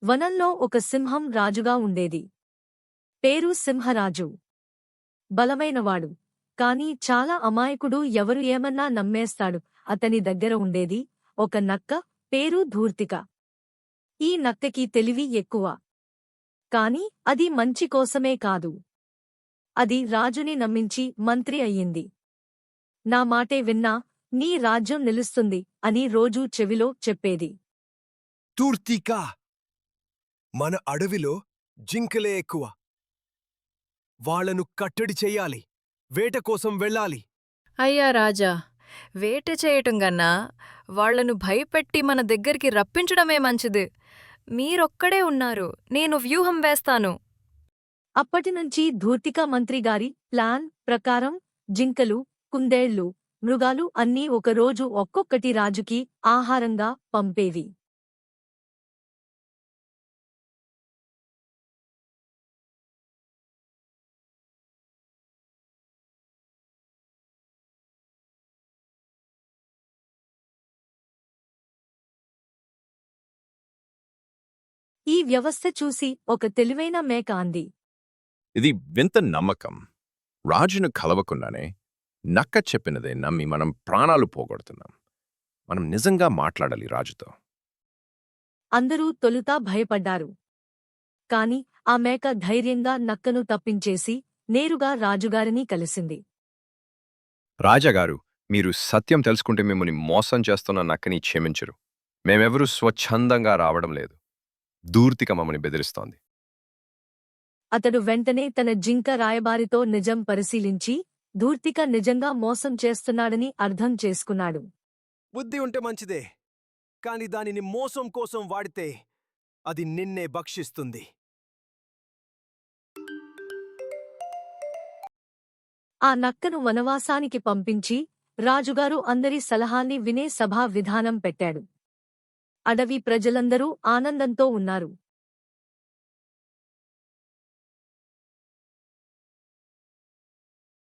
వనంలో ఒక సింహం రాజుగా ఉండేది. పేరు సింహరాజు. బలమైనవాడు, కాని చాలా అమాయకుడు. ఎవరు ఏమన్నా నమ్మేస్తాడు. అతని దగ్గర ఉండేది ఒక నక్క, పేరు ధూర్తిక. ఈ నక్కకి తెలివి ఎక్కువ. కాని అది మంచి కోసమే కాదు. అది రాజుని నమ్మించి మంత్రి అయ్యింది. నా మాటే విన్నా నీ రాజ్యం నిలుస్తుంది అని రోజూ చెవిలో చెప్పేది. ధూర్తికా, మన అడవిలో జింకలే ఎక్కువ. వాళ్లను కట్టడి చెయ్యాలి. వేట కోసం వెళ్ళాలి. అయ్యా రాజా, వేట చేయటం గన్నా వాళ్లను భయపెట్టి మన దగ్గరికి రప్పించడమే మంచిది. మీరొక్కడే ఉన్నారు, నేను వ్యూహం వేస్తాను. అప్పటినుంచి ధూర్తిక మంత్రిగారి ప్లాన్ ప్రకారం జింకలు, కుందేళ్లు, మృగాలు అన్నీ ఒకరోజు ఒక్కొక్కటి రాజుకి ఆహారంగా పంపేవి. ఈ వ్యవస్థ చూసి ఒక తెలివైన మేక అంది. ఇది వింత నమ్మకం. రాజును కలవకుండానే నక్క చెప్పినదే నమ్మి మనం ప్రాణాలు పోగొడుతున్నాం. మనం నిజంగా మాట్లాడాలి రాజుతో. అందరూ తొలుత భయపడ్డారు. కాని ఆ మేక ధైర్యంగా నక్కను తప్పించేసి నేరుగా రాజుగారిని కలిసింది. రాజాగారు, మీరు సత్యం తెలుసుకుంటే మిమ్మల్ని మోసం చేస్తున్న నక్కని క్షమించరు. మేమెవరూ స్వచ్ఛందంగా రావడం లేదు. ధూర్తిక మమ్మల్ని బెదిరిస్తోంది. అతడు వెంటనే తన జింక రాయబారితో నిజం పరిశీలించి ధూర్తిక నిజంగా మోసం చేస్తున్నాడని అర్థం చేసుకున్నాడు. బుద్ధి ఉంటే మంచిదే, కాని దానిని మోసం కోసం వాడితే అది నిన్నే భక్షిస్తుంది. ఆ నక్కను వనవాసానికి పంపించి రాజుగారు అందరి సలహాన్ని వినే సభా విధానం పెట్టాడు. అడవి ప్రజలందరూ ఆనందంతో ఉన్నారు.